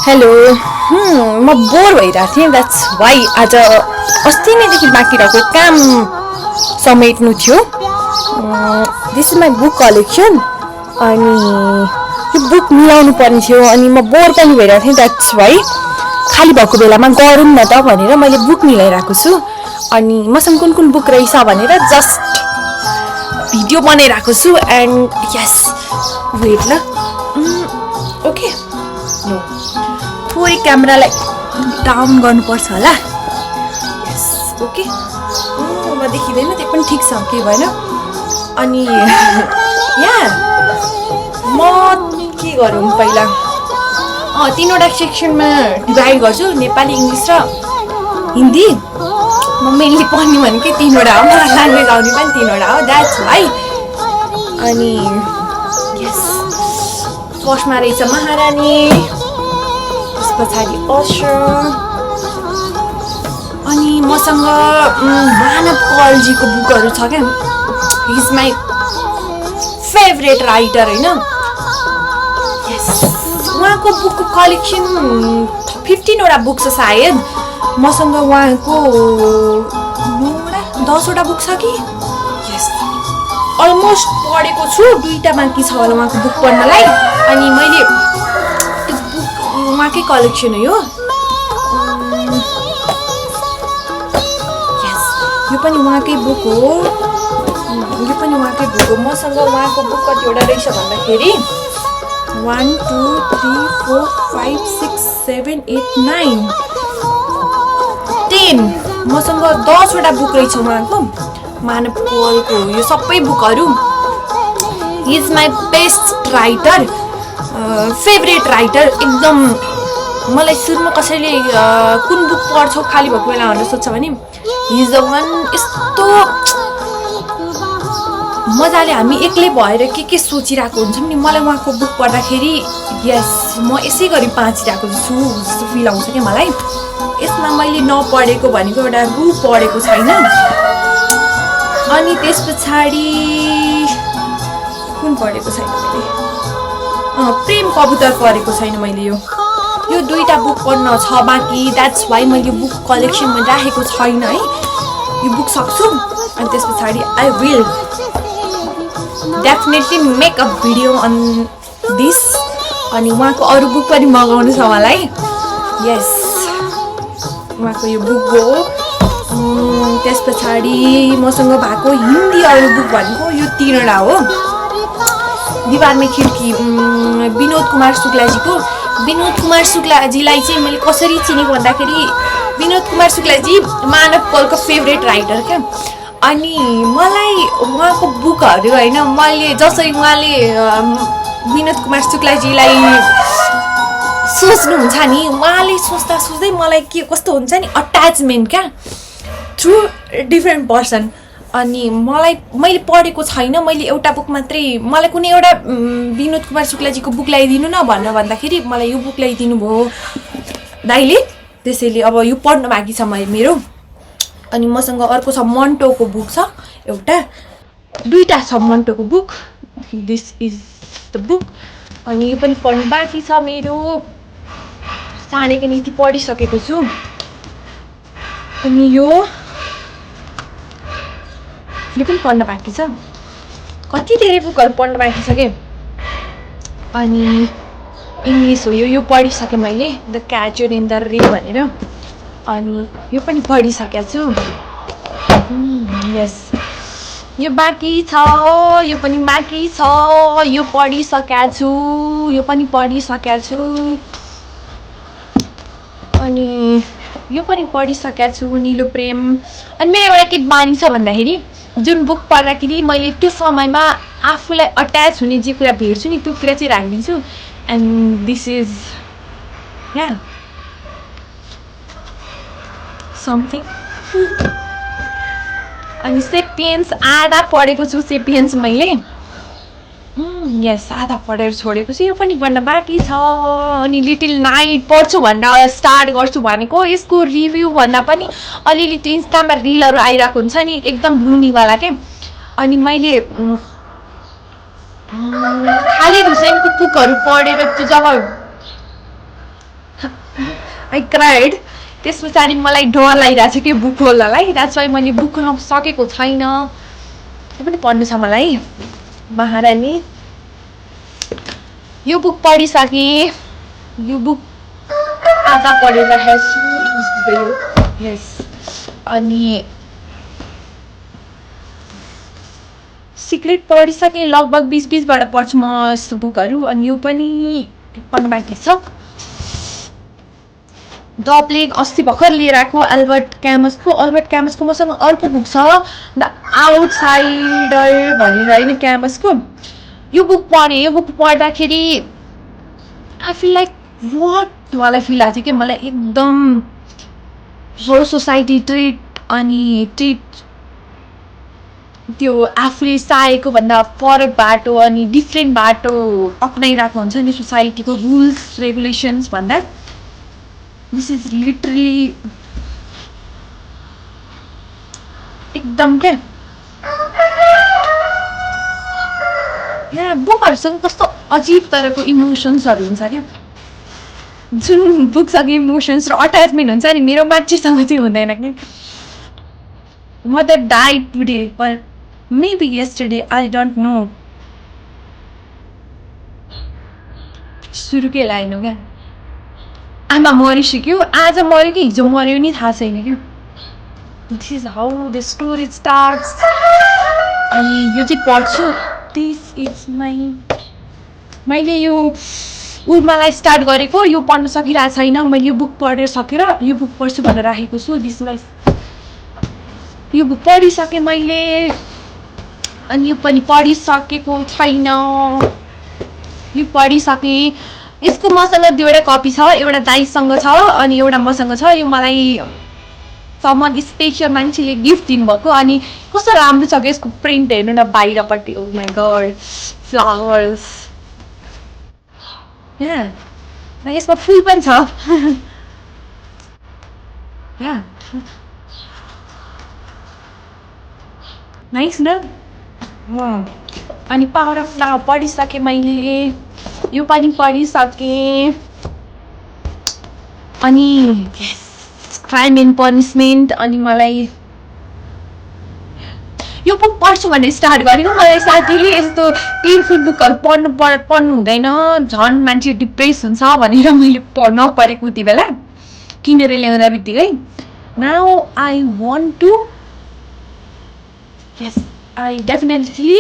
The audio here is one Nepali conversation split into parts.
हेलो म बोर भइरहेको थिएँ द्याट्स वाइ आज अस्ति नैदेखि बाँकी रहेको काम समेट्नु थियो। This is my book collection अनि यो बुक मिलाउनु पर्ने थियो अनि म बोर पनि भइरहेको थिएँ द्याट्स वाइ खाली भएको बेलामा गरौँ न त भनेर मैले बुक मिलाइरहेको छु। अनि मसँग कुन कुन बुक रहेछ भनेर जस्ट भिडियो बनाइरहेको छु एन्ड यस वेट ल ओके नो थोरै क्यामेरालाई डाउन गर्नुपर्छ होला। यस ओके म देखिँदैन त्यो पनि ठिक छ के भएन। अनि यहाँ म के गरौँ पहिला तीनवटा सेक्सनमा डिभाइड गर्छु नेपाली इङ्ग्लिस र हिन्दी। म मेनली पढ्ने भनेकै तीनवटा हो मलाई ल्याङ्ग्वेज आउने पनि तीनवटा हो द्याट्स भाइ। अनि यस फर्स्टमा रहेछ महारानी त्यस पछाडि अशोक अनि मसँग मानव कौलजीको बुकहरू छ क्या। He is my favourite writer होइन। यस उहाँको बुकको कलेक्सन 15वटा बुक छ सायद। मसँग उहाँको 10वटा बुक छ कि यस अलमोस्ट पढेको छु। 2टा बाँकी छ होला उहाँको बुक पढ्नलाई। अनि मैले त्यो बुक उहाँकै कलेक्सन हो यो। यस यो पनि उहाँकै बुक हो। यो पनि उहाँकै बुक हो। मसँग उहाँको बुक कतिवटा रहेछ भन्दाखेरि 1 2 3 4 5 6 7 8 9 10 मसँग 10वटा बुक रहेछ उहाँको मानव कौलको यो सबै बुकहरू। He is my best writer favourite writer एकदम। मलाई सुरुमा कसैले कुन बुक पढ्छौ खाली भएको बेला भनेर सोध्छ भने हि इज द वान। यस्तो मजाले हामी एक्लै भएर के सोचिरहेको हुन्छौँ नि मलाई उहाँको बुक पढ्दाखेरि यस म यसै गरी बाँचिरहेको छु जस्तो फिल आउँछ क्या मलाई। यसमा मैले नपढेको भनेको एउटा रु पढेको छैन। अनि त्यस पछाडि कुन पढेको छैन मैले प्रेम कबुतर पढेको छैन मैले। यो 2टा बुक पढ्न छ बाँकी द्याट्स वाइ मैले बुक कलेक्सनमा राखेको छैन है। यो बुक सक्छु अनि त्यस पछाडि I will definitely make a video on this. अनि उहाँको अरू बुक पनि मगाउनु छ मलाई। यस उहाँको यो बुक हो। त्यस पछाडि मसँग भएको हिन्दी अरू बुक भनेको यो 3वटा हो। दीवारमै खिड्की विनोद कुमार शुक्लाजीको। विनोद कुमार शुक्लाजीलाई चाहिँ मैले कसरी चिनेको भन्दाखेरि विनोद कुमार शुक्लाजी मानव कौलको फेभरेट राइटर क्या। अनि मलाई उहाँको बुकहरू होइन मैले जसरी उहाँले विनोद कुमार शुक्लाजीलाई सोच्नुहुन्छ नि उहाँले सोच्दा सोच्दै मलाई के कस्तो हुन्छ नि अट्याचमेन्ट क्या थ्रु डिफ्रेन्ट पर्सन। अनि मैले पढेको छैन। मैले एउटा बुक मात्रै मलाई कुनै एउटा विनोद कुमार शुक्लाजीको बुक ल्याइदिनु न भनेर भन्दाखेरि मलाई यो बुक ल्याइदिनु भयो दाइले। त्यसैले अब यो पढ्न बाँकी छ मेरो। अनि मसँग अर्को छ मन्टोको बुक छ एउटा 2टा छ मन्टोको book. This is the book. अनि यो पनि पढ्नु बाँकी छ मेरो। सानैको नीति पढिसकेको छु। अनि यो पनि पढ्न बाँकी छ। कति धेरै बुकहरू पढ्न बाँकी छ कि। अनि इङ्ग्लिस हो यो पढिसकेँ मैले द क्याचर इन द रे भनेर। अनि यो पनि पढिसकेको छु। यस यो बाँकी छ। यो पनि बाँकी छ। यो पढिसकेको छु। यो पनि पढिसकेको छु। अनि यो पनि पढिसकेको छु निलो प्रेम। अनि मेरो एउटा के बानी छ भन्दाखेरि जुन बुक पढ्दाखेरि मैले त्यो समयमा आफूलाई अट्याच हुने जे कुरा भेट्छु नि त्यो कुरा चाहिँ राखिदिन्छु। And this is yeah something. अनि सेपियन्स आधा पढेको छु। सेपियन्स मैले यस आधा पढेर छोडेको छु। यो पनि पढ्न बाँकी छ। अनि लिटिल नाइट पढ्छु भनेर स्टार्ट गर्छु भनेको यसको रिभ्यू भन्दा पनि अलिअलि त्यो इन्स्टामा रिलहरू आइरहेको हुन्छ नि एकदम ब्लुमीवाला के। अनि मैले खाली हुसैनको बुकहरू पढेर त्यो जब आई क्राइड त्यस पछाडि मलाई डर लागिरहेको छ कि बुक खोल्नलाई द्याट्स वाइ मैले बुक खोल्न सकेको छैन त्यो पनि पढ्नु छ मलाई महारानी यो बुक पढिसकेँ यो बुक आधा पढेर यस अनि सिक्रेट पढिसकेँ लगभग 20-20बाट पढ्छु म यस्तो बुकहरू अनि यो पनि पढ्नु बाँकी छ द प्लेग अस्ति भर्खर लिएर आएको अल्बर्ट क्यामसको मसँग अर्को बुक छ द आउटसाइडर भनेर होइन क्यामसको यो बुक पढेँ यो बुक पढ्दाखेरि आई फिल लाइक वाट मलाई फिल आएको थियो कि मलाई एकदम होल सोसाइटी ट्रिट त्यो आफूले चाहेको भन्दा फरक बाटो अनि डिफ्रेन्ट बाटो अप्नाइरहेको हुन्छ नि सोसाइटीको रुल्स रेगुलेसन्स भन्दा दिस इज लिटरली एकदम क्या यहाँ बुकहरूसँग कस्तो अजीब तरहको इमोसन्सहरू हुन्छ क्या जुन बुकसँग इमोसन्स र अट्याचमेन्ट हुन्छ नि मेरो मान्छेसँग चाहिँ हुँदैन कि मदर डाइड टुडे पर maybe yesterday I don't know सुरुकै लाइन हो क्या आमा मरिसक्यो आज मऱ्यो कि हिजो मऱ्यो नि थाहा छैन क्या this is how the story starts अनि यो चाहिँ पढ्छु दिस इज मैले यो उर्मालाई स्टार्ट गरेको यो पढ्न सकिरहेको छैन मैले यो बुक पढेर सकेर यो बुक पढ्छु भनेर राखेको छु दिसलाई यो बुक पढिसकेँ मैले अनि यो पनि पढिसकेको छैन यो पढिसकेँ यसको मसँग दुईवटा कपी छ एउटा दाइसँग छ अनि एउटा मसँग छ यो मलाई समन स्पेसियल मान्छेले गिफ्ट दिनुभएको अनि कस्तो राम्रो छ कि यसको प्रिन्ट हेर्नु न बाहिरपट्टि ओ माई गॉड फ्लावर्स यसमा फुल पनि छ नाइस न अनि पावर अफ नाउ पढिसकेँ मैले यो पनि पढिसकेँ अनि क्राइम एन्ड पनिसमेन्ट अनि मलाई यो बुक पढ्छु भनेर स्टार्ट गरेको मलाई साथीले यस्तो पेनफुल बुकहरू पढ्नु हुँदैन झन् मान्छे डिप्रेस हुन्छ भनेर मैले नपढेको त्यो बेला किनेर ल्याउँदा बित्तिकै now I want to yes I definitely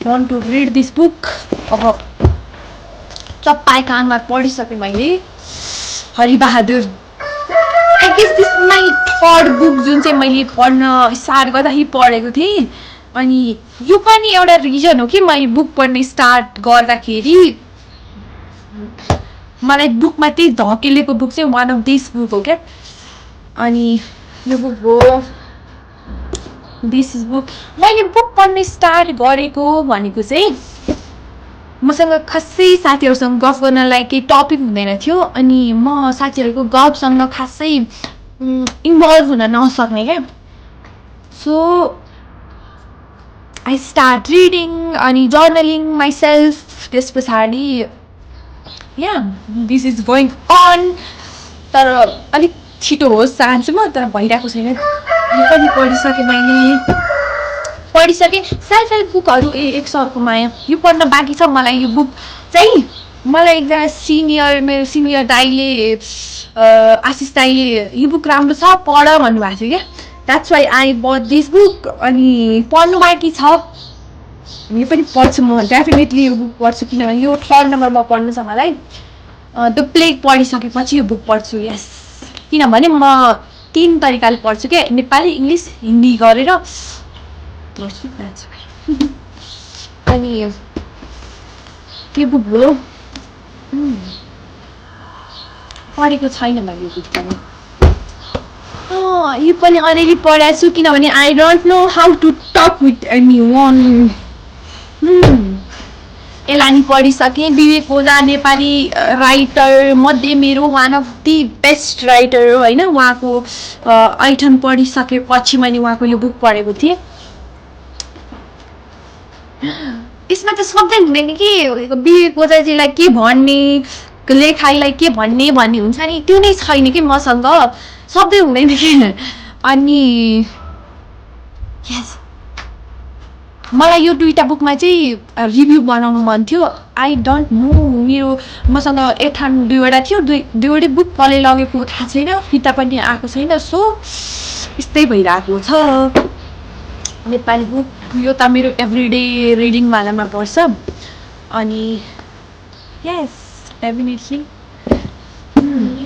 want to read this book अब चप्पाए कानमा पढिसकेँ मैले Haribahadur I guess this my third book जुन चाहिँ मैले पढ्न स्टार्ट गर्दाखेरि पढेको थिएँ अनि यो पनि एउटा रिजन हो कि मैले बुक पढ्ने स्टार्ट गर्दाखेरि मलाई बुकमा त्यही धकेलेको बुक चाहिँ वान अफ दिस बुक हो क्या अनि यो बुक हो दिस इज बुक मैले बुक पढ्ने स्टार्ट गरेको भनेको चाहिँ मसँग खासै साथीहरूसँग गफ गर्नलाई केही टपिक हुँदैन थियो अनि म साथीहरूको गफसँग खासै इन्भल्भ हुन नसक्ने क्या सो आई स्टार्ट रिडिङ अनि जर्नलिङ माइसेल्फ त्यस पछाडि दिस इज गोइङ अन तर अलिक छिटो होस् चाहन्छु म तर भइरहेको छैन यो पनि पढिसकेँ मैले पढिसकेँ सेल्फ हेल्प बुकहरू एक सरको माया यो पढ्न बाँकी छ मलाई यो बुक चाहिँ मलाई एकजना मेरो सिनियर दाइले आशिष दाइले यो बुक राम्रो छ पढ भन्नुभएको थियो क्या that's why I but this book अनि पढ्नु बाँकी छ यो पनि पढ्छु म डेफिनेटली यो बुक पढ्छु किनभने यो थर्ड नम्बरमा पढ्नु छ मलाई द प्लेग पढिसकेपछि यो बुक पढ्छु यस किनभने म 3 तरिकाले पढ्छु क्या नेपाली इङ्ग्लिस हिन्दी गरेर अनि यो बुक हो पढेको छैन मैले यो बुक पनि यो पनि अलिअलि पढाएको छु किनभने I don't know how to talk with any one यसलाई पढिसकेँ विवेक ओझा नेपाली राइटर मध्ये मेरो one of the best writer हो होइन उहाँको ऐठन पढिसकेपछि मैले उहाँको यो बुक पढेको थिएँ यसमा त सबै हुँदैन कि विवेक ओझाजीलाई के भन्ने लेखाइलाई के भन्ने हुन्छ नि त्यो नै छैन कि मसँग शब्दै हुँदैन कि अनि यस मलाई यो दुईटा बुकमा चाहिँ रिभ्यू बनाउनु मन थियो आई डोन्ट नो मेरो मसँग एथान दुईवटा थियो दुईवटै बुक कसले लगेको थाहा छैन फिर्ता पनि आएको छैन सो यस्तै भइरहेको छ नेपाली बुक यो त मेरो एभ्रिडे रिडिङ वालामा पर्छ अनि यस डेफिनेटली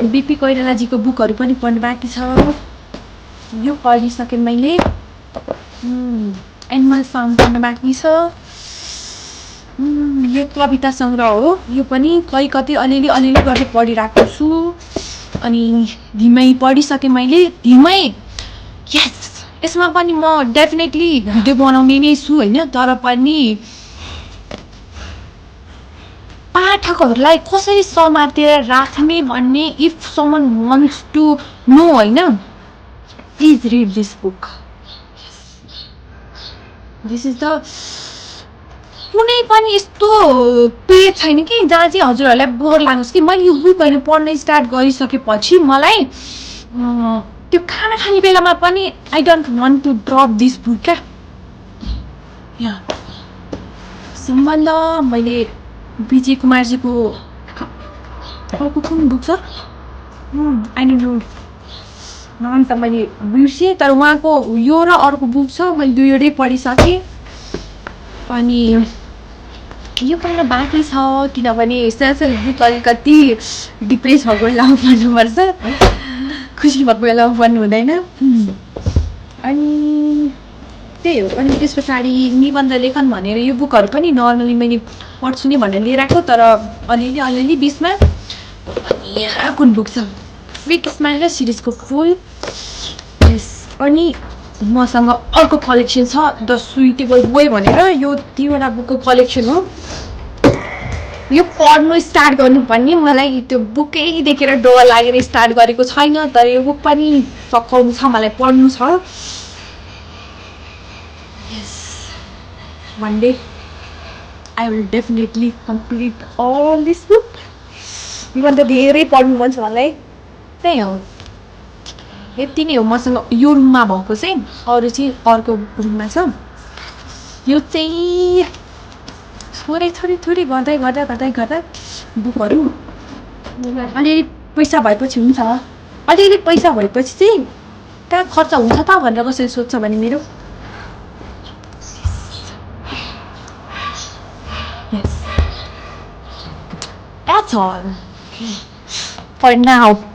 बिपी कोइरालाजीको बुकहरू पनि पढ्नु बाँकी छ यो पढिसकेँ मैले एनिमल फार्म पढ्नु बाँकी छ यो कविता सङ्ग्रह हो यो पनि कति अलिअलि गरेर पढिरहेको छु अनि धिमै पढिसकेँ मैले धिमै यस यसमा पनि म डेफिनेटली भिडियो बनाउने नै छु होइन तर पनि पाठकहरूलाई कसरी समातेर राख्ने भन्ने if someone wants to know होइन please read this book this is the कुनै पनि यस्तो पेज छैन कि जहाँ चाहिँ हजुरहरूलाई बोर लागोस् कि मैले यो बुक अहिले पढ्न स्टार्ट गरिसकेपछि मलाई त्यो खाना खाने बेलामा पनि I don't want to drop this book क्या यहाँ सम्बन्ध मैले विजय कुमारजीको अर्को कुन बुक छ आई डोन्ट नो नाम त मैले बिर्सेँ तर उहाँको यो र अर्को बुक छ मैले दुईवटै पढिसकेँ अनि यो पढ्न बाँकी छ किनभने सेल्फ हेल्प बुक अलिकति डिप्रेस भएको बेलामा पढ्नुपर्छ खुसी भएको बेलामा पढ्नु हुँदैन अनि त्यही हो अनि त्यस पछाडि निबन्ध लेखन भनेर यो बुकहरू पनि नर्मली मैले पढ्छु नि भनेर लिएर आएको तर अलिअलि बिचमा अनि यहाँ कुन बुक छ विक स्माइल र सिरिजको फुल यस अनि मसँग अर्को कलेक्सन छ द सुइटेबल बोय भनेर यो तिनवटा बुकको कलेक्सन हो यो पढ्नु स्टार्ट गर्नुपर्ने मलाई त्यो बुकै देखेर डर लागेर स्टार्ट गरेको छैन तर यो बुक पनि सकाउनु छ मलाई पढ्नु छ yes one day I will definitely complete all this book यो त धेरै पढ्नु मन छ मलाई त्यही हो यति नै हो मसँग यो रुममा भएको चाहिँ अरू चाहिँ अर्को रुममा छ यो चाहिँ थोरै गर्दा बुकहरू अलिअलि पैसा भएपछि हुन्छ अलिअलि पैसा भएपछि चाहिँ कहाँ खर्च हुन्छ त भनेर कसरी सोध्छ भने मेरो That's all for now.